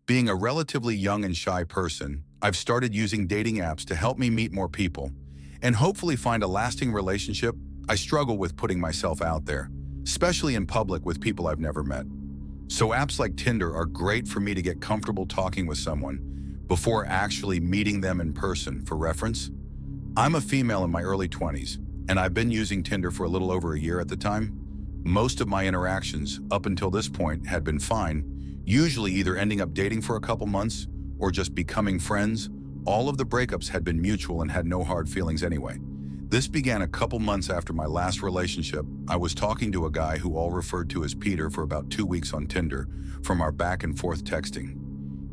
Being a relatively young and shy person, I've started using dating apps to help me meet more people and hopefully find a lasting relationship. I struggle with putting myself out there, especially in public with people I've never met. So apps like Tinder are great for me to get comfortable talking with someone before actually meeting them in person. For reference, I'm a female in my early 20s, and I've been using Tinder for a little over a year at the time. Most of my interactions up until this point had been fine, usually either ending up dating for a couple months or just becoming friends. All of the breakups had been mutual and had no hard feelings anyway. This began a couple months after my last relationship. I was talking to a guy who all referred to as Peter for about 2 weeks on Tinder from our back and forth texting.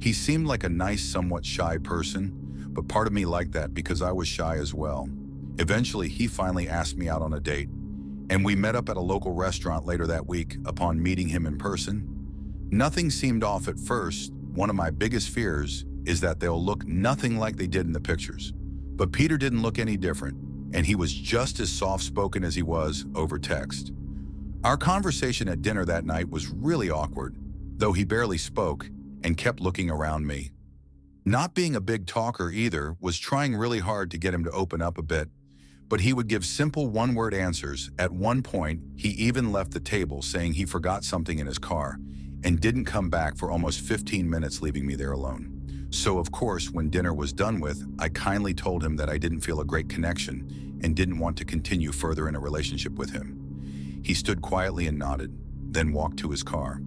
He seemed like a nice, somewhat shy person, but part of me liked that because I was shy as well. Eventually, he finally asked me out on a date, and we met up at a local restaurant later that week. Upon meeting him in person, nothing seemed off at first. One of my biggest fears is that they'll look nothing like they did in the pictures. But Peter didn't look any different, and he was just as soft-spoken as he was over text. Our conversation at dinner that night was really awkward, though he barely spoke and kept looking around me. Not being a big talker either, was trying really hard to get him to open up a bit, but he would give simple one-word answers. At one point, he even left the table saying he forgot something in his car and didn't come back for almost 15 minutes, leaving me there alone. So of course, when dinner was done with, I kindly told him that I didn't feel a great connection and didn't want to continue further in a relationship with him. He stood quietly and nodded, then walked to his car.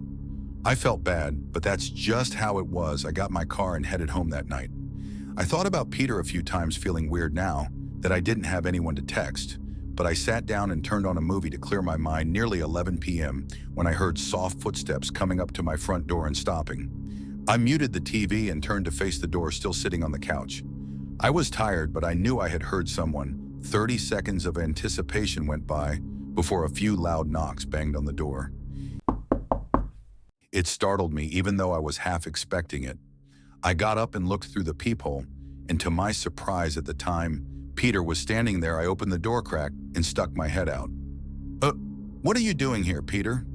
I felt bad, but that's just how it was. I got my car and headed home that night. I thought about Peter a few times, feeling weird now that I didn't have anyone to text, but I sat down and turned on a movie to clear my mind. Nearly 11 p.m. when I heard soft footsteps coming up to my front door and stopping. I muted the TV and turned to face the door, still sitting on the couch. I was tired, but I knew I had heard someone. 30 seconds of anticipation went by before a few loud knocks banged on the door. It startled me, even though I was half expecting it. I got up and looked through the peephole, and to my surprise at the time, Peter was standing there. I opened the door crack and stuck my head out. What are you doing here, Peter?"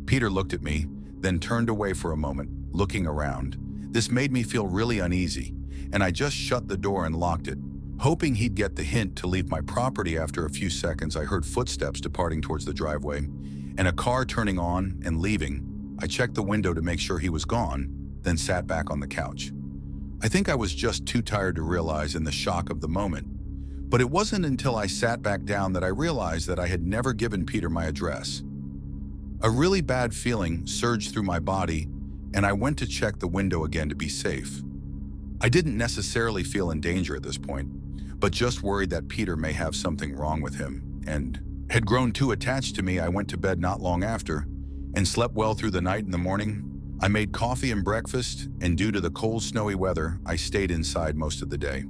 Peter looked at me, then turned away for a moment, looking around. This made me feel really uneasy, and I just shut the door and locked it, hoping he'd get the hint to leave my property. After a few seconds, I heard footsteps departing towards the driveway, and a car turning on and leaving. I checked the window to make sure he was gone, then sat back on the couch. I think I was just too tired to realize in the shock of the moment. But it wasn't until I sat back down that I realized that I had never given Peter my address. A really bad feeling surged through my body, and I went to check the window again to be safe. I didn't necessarily feel in danger at this point, but just worried that Peter may have something wrong with him, and had grown too attached to me. I went to bed not long after, and slept well through the night. In the morning, I made coffee and breakfast, and due to the cold, snowy weather, I stayed inside most of the day.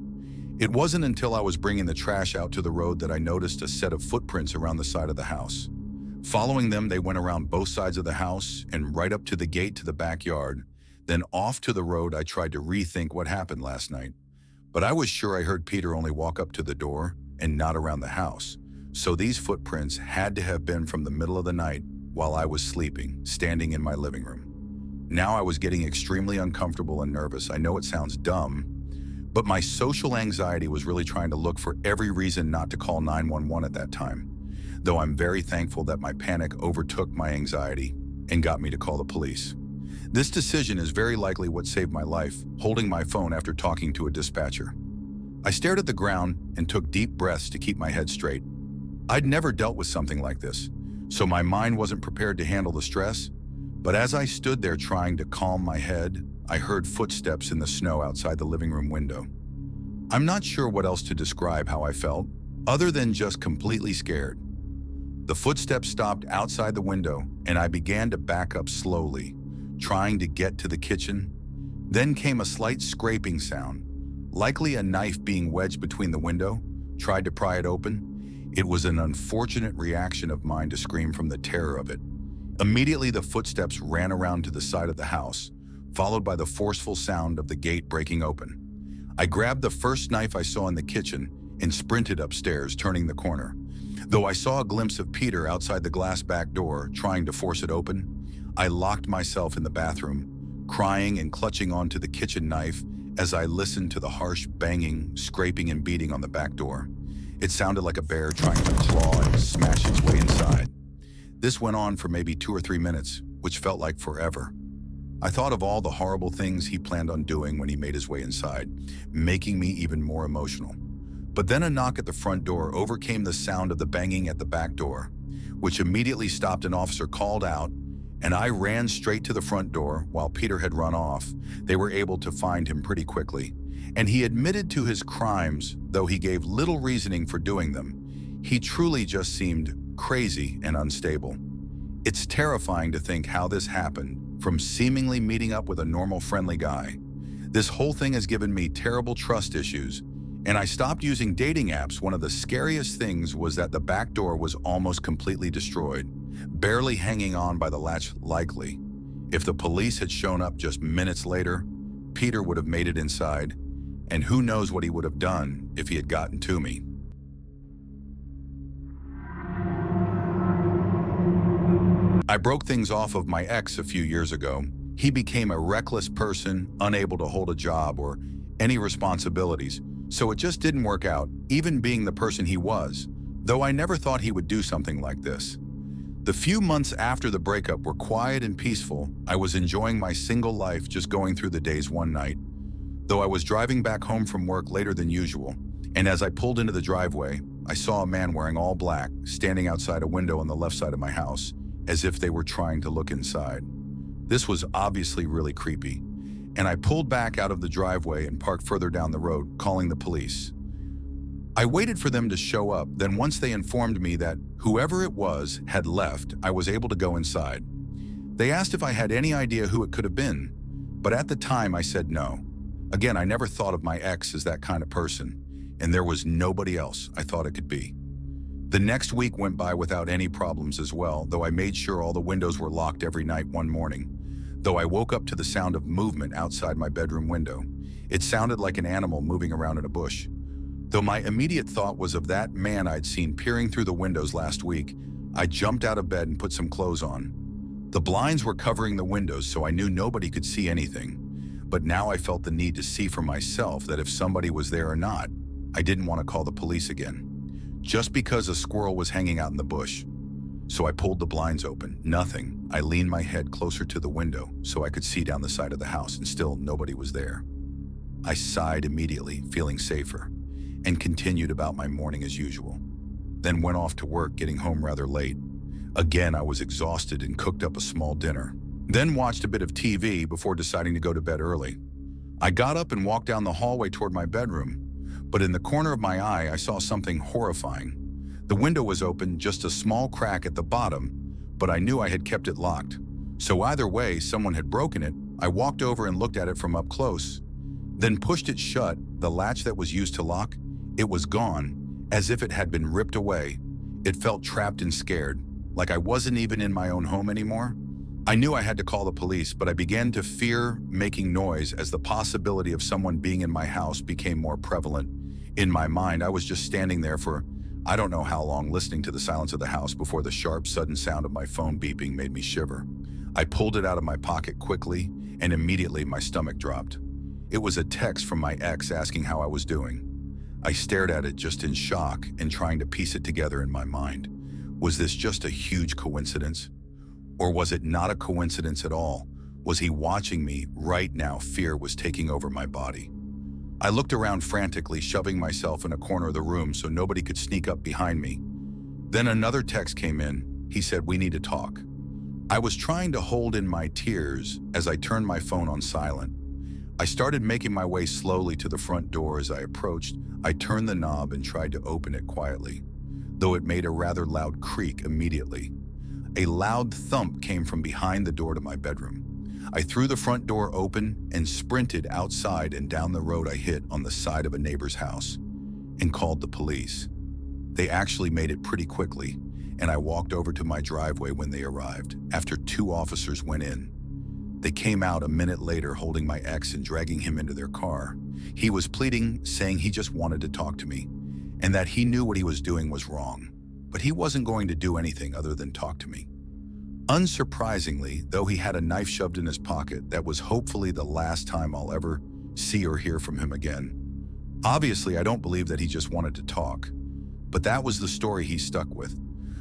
It wasn't until I was bringing the trash out to the road that I noticed a set of footprints around the side of the house. Following them, they went around both sides of the house and right up to the gate to the backyard. Then off to the road. I tried to rethink what happened last night, but I was sure I heard Peter only walk up to the door and not around the house. So these footprints had to have been from the middle of the night while I was sleeping, standing in my living room. Now I was getting extremely uncomfortable and nervous. I know it sounds dumb, but my social anxiety was really trying to look for every reason not to call 911 at that time, though I'm very thankful that my panic overtook my anxiety and got me to call the police. This decision is very likely what saved my life, holding my phone after talking to a dispatcher. I stared at the ground and took deep breaths to keep my head straight. I'd never dealt with something like this, so my mind wasn't prepared to handle the stress. But as I stood there trying to calm my head, I heard footsteps in the snow outside the living room window. I'm not sure what else to describe how I felt, other than just completely scared. The footsteps stopped outside the window, and I began to back up slowly, trying to get to the kitchen. Then came a slight scraping sound, likely a knife being wedged between the window. Tried to pry it open. It was an unfortunate reaction of mine to scream from the terror of it. Immediately, the footsteps ran around to the side of the house, followed by the forceful sound of the gate breaking open. I grabbed the first knife I saw in the kitchen and sprinted upstairs, turning the corner. Though I saw a glimpse of Peter outside the glass back door, trying to force it open, I locked myself in the bathroom, crying and clutching onto the kitchen knife as I listened to the harsh banging, scraping, and beating on the back door. It sounded like a bear trying to claw and smash its way inside. This went on for maybe 2 or 3 minutes, which felt like forever. I thought of all the horrible things he planned on doing when he made his way inside, making me even more emotional. But then a knock at the front door overcame the sound of the banging at the back door, which immediately stopped. An officer called out, and I ran straight to the front door while Peter had run off. They were able to find him pretty quickly, and he admitted to his crimes, though he gave little reasoning for doing them. He truly just seemed crazy and unstable. It's terrifying to think how this happened, from seemingly meeting up with a normal, friendly guy. This whole thing has given me terrible trust issues, and I stopped using dating apps. One of the scariest things was that the back door was almost completely destroyed, barely hanging on by the latch. Likely, if the police had shown up just minutes later, Peter would have made it inside, and who knows what he would have done if he had gotten to me. I broke things off of my ex a few years ago. He became a reckless person, unable to hold a job or any responsibilities, so it just didn't work out, even being the person he was, though I never thought he would do something like this. The few months after the breakup were quiet and peaceful. I was enjoying my single life, just going through the days. One night, though, I was driving back home from work later than usual, and as I pulled into the driveway, I saw a man wearing all black standing outside a window on the left side of my house, as if they were trying to look inside. This was obviously really creepy, and I pulled back out of the driveway and parked further down the road, calling the police. I waited for them to show up, then once they informed me that whoever it was had left, I was able to go inside. They asked if I had any idea who it could have been, but at the time I said no. Again, I never thought of my ex as that kind of person, and there was nobody else I thought it could be. The next week went by without any problems as well, though I made sure all the windows were locked every night. One morning, though, I woke up to the sound of movement outside my bedroom window. It sounded like an animal moving around in a bush. Though my immediate thought was of that man I'd seen peering through the windows last week, I jumped out of bed and put some clothes on. The blinds were covering the windows, so I knew nobody could see anything. But now I felt the need to see for myself that if somebody was there or not. I didn't want to call the police again, just because a squirrel was hanging out in the bush. So I pulled the blinds open. Nothing. I leaned my head closer to the window so I could see down the side of the house, and still nobody was there. I sighed immediately, feeling safer, and continued about my morning as usual. Then went off to work, getting home rather late. Again, I was exhausted and cooked up a small dinner. Then watched a bit of TV before deciding to go to bed early. I got up and walked down the hallway toward my bedroom, but in the corner of my eye, I saw something horrifying. The window was open, just a small crack at the bottom, but I knew I had kept it locked. So either way, someone had broken it. I walked over and looked at it from up close, then pushed it shut. The latch that was used to lock, it was gone, as if it had been ripped away. It felt trapped and scared, like I wasn't even in my own home anymore. I knew I had to call the police, but I began to fear making noise as the possibility of someone being in my house became more prevalent. In my mind, I was just standing there for I don't know how long, listening to the silence of the house before the sharp, sudden sound of my phone beeping made me shiver. I pulled it out of my pocket quickly, and immediately my stomach dropped. It was a text from my ex asking how I was doing. I stared at it just in shock and trying to piece it together in my mind. Was this just a huge coincidence? Or was it not a coincidence at all? Was he watching me right now? Fear was taking over my body. I looked around frantically, shoving myself in a corner of the room so nobody could sneak up behind me. Then another text came in. He said, "We need to talk." I was trying to hold in my tears as I turned my phone on silent. I started making my way slowly to the front door. As I approached, I turned the knob and tried to open it quietly, though it made a rather loud creak immediately. A loud thump came from behind the door to my bedroom. I threw the front door open and sprinted outside and down the road. I hit on the side of a neighbor's house and called the police. They actually made it pretty quickly, and I walked over to my driveway when they arrived. After 2 officers went in, they came out a minute later holding my ex and dragging him into their car. He was pleading, saying he just wanted to talk to me and that he knew what he was doing was wrong, but he wasn't going to do anything other than talk to me. Unsurprisingly, though, he had a knife shoved in his pocket. That was hopefully the last time I'll ever see or hear from him again. Obviously, I don't believe that he just wanted to talk, but that was the story he stuck with.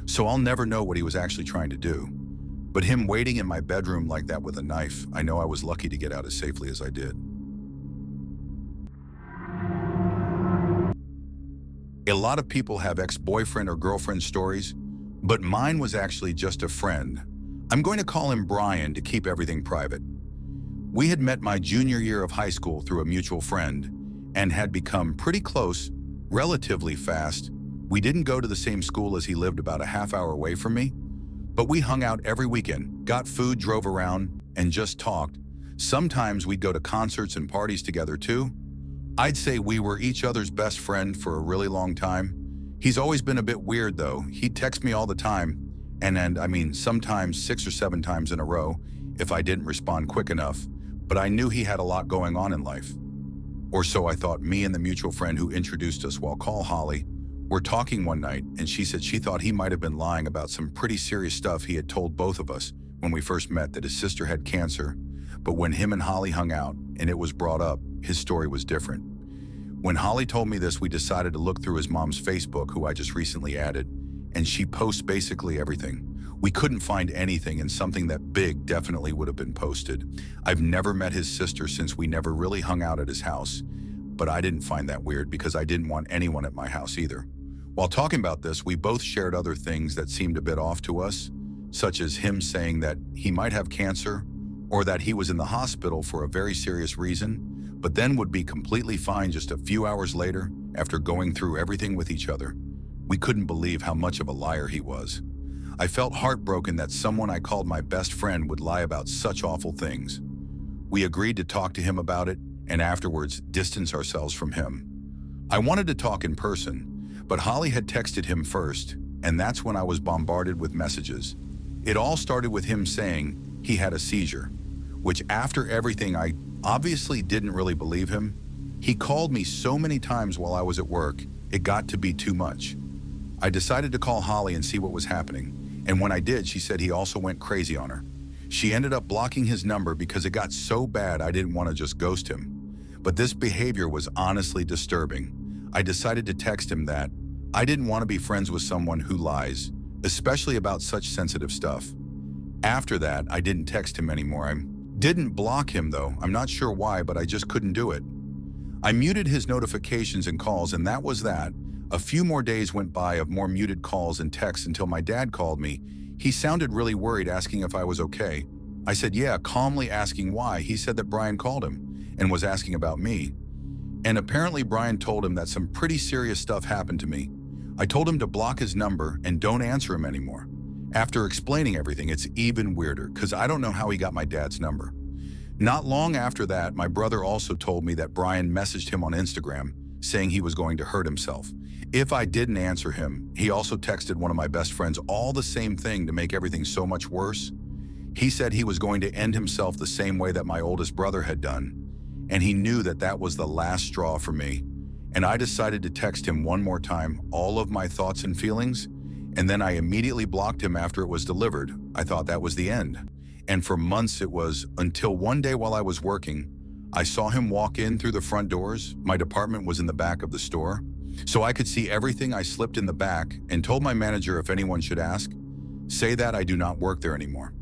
So I'll never know what he was actually trying to do. But him waiting in my bedroom like that with a knife, I know I was lucky to get out as safely as I did. A lot of people have ex-boyfriend or girlfriend stories, but mine was actually just a friend. I'm going to call him Brian to keep everything private. We had met my junior year of high school through a mutual friend and had become pretty close relatively fast. We didn't go to the same school as he lived about a half hour away from me, but we hung out every weekend, got food, drove around, and just talked. Sometimes we'd go to concerts and parties together too. I'd say we were each other's best friend for a really long time. He's always been a bit weird though. He'd text me all the time, and I mean sometimes 6 or 7 times in a row if I didn't respond quick enough, but I knew he had a lot going on in life. Or so I thought. Me and the mutual friend who introduced us, well, call Holly, were talking one night, and she said she thought he might have been lying about some pretty serious stuff he had told both of us when we first met, that his sister had cancer. But when him and Holly hung out and it was brought up, his story was different. When Holly told me this, we decided to look through his mom's Facebook, who I just recently added, and she posts basically everything. We couldn't find anything, and something that big definitely would have been posted. I've never met his sister since we never really hung out at his house, but I didn't find that weird because I didn't want anyone at my house either. While talking about this, we both shared other things that seemed a bit off to us, such as him saying that he might have cancer or that he was in the hospital for a very serious reason, but then would be completely fine just a few hours later after going through everything with each other. We couldn't believe how much of a liar he was. I felt heartbroken that someone I called my best friend would lie about such awful things. We agreed to talk to him about it and afterwards distance ourselves from him. I wanted to talk in person, but Holly had texted him first, and that's when I was bombarded with messages. It all started with him saying he had a seizure, which after everything I obviously didn't really believe him. He called me so many times while I was at work, it got to be too much. I decided to call Holly and see what was happening. And when I did, she said he also went crazy on her. She ended up blocking his number because it got so bad I didn't want to just ghost him. But this behavior was honestly disturbing. I decided to text him that I didn't want to be friends with someone who lies, especially about such sensitive stuff. After that, I didn't text him anymore. I didn't block him though. I'm not sure why, but I just couldn't do it. I muted his notifications and calls, and that was that. A few more days went by of more muted calls and texts until my dad called me. He sounded really worried, asking if I was okay. I said, yeah, calmly asking why. He said that Brian called him and was asking about me. And apparently Brian told him that some pretty serious stuff happened to me. I told him to block his number and don't answer him anymore. After explaining everything, it's even weirder because I don't know how he got my dad's number. Not long after that, my brother also told me that Brian messaged him on Instagram saying he was going to hurt himself if I didn't answer him. He also texted one of my best friends all the same thing to make everything so much worse. He said he was going to end himself the same way that my oldest brother had done, and he knew that that was the last straw for me. And I decided to text him one more time all of my thoughts and feelings, and then I immediately blocked him after it was delivered. I thought that was the end. And for months it was, until one day while I was working, I saw him walk in through the front doors. My department was in the back of the store, so I could see everything. I slipped in the back and told my manager if anyone should ask, say that I do not work there anymore.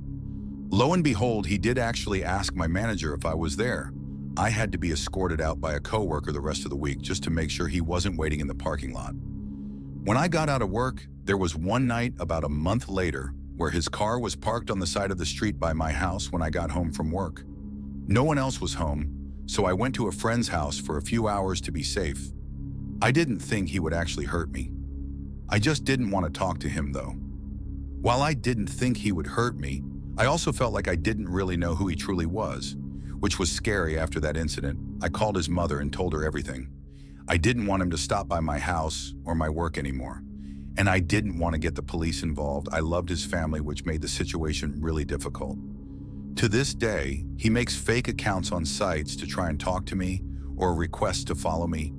Lo and behold, he did actually ask my manager if I was there. I had to be escorted out by a coworker the rest of the week just to make sure he wasn't waiting in the parking lot. When I got out of work, there was one night about a month later where his car was parked on the side of the street by my house when I got home from work. No one else was home, so I went to a friend's house for a few hours to be safe. I didn't think he would actually hurt me. I just didn't want to talk to him though. While I didn't think he would hurt me, I also felt like I didn't really know who he truly was, which was scary. After that incident, I called his mother and told her everything. I didn't want him to stop by my house or my work anymore, and I didn't want to get the police involved. I loved his family, which made the situation really difficult. To this day, he makes fake accounts on sites to try and talk to me or request to follow me.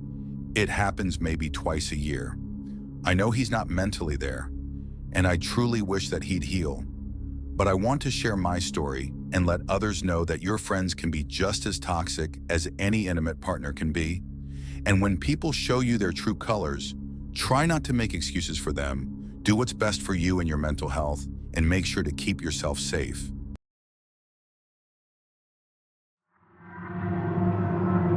It happens maybe twice a year. I know he's not mentally there, and I truly wish that he'd heal, But I want to share my story and let others know that your friends can be just as toxic as any intimate partner can be. And when people show you their true colors, try not to make excuses for them. Do what's best for you and your mental health, and make sure to keep yourself safe.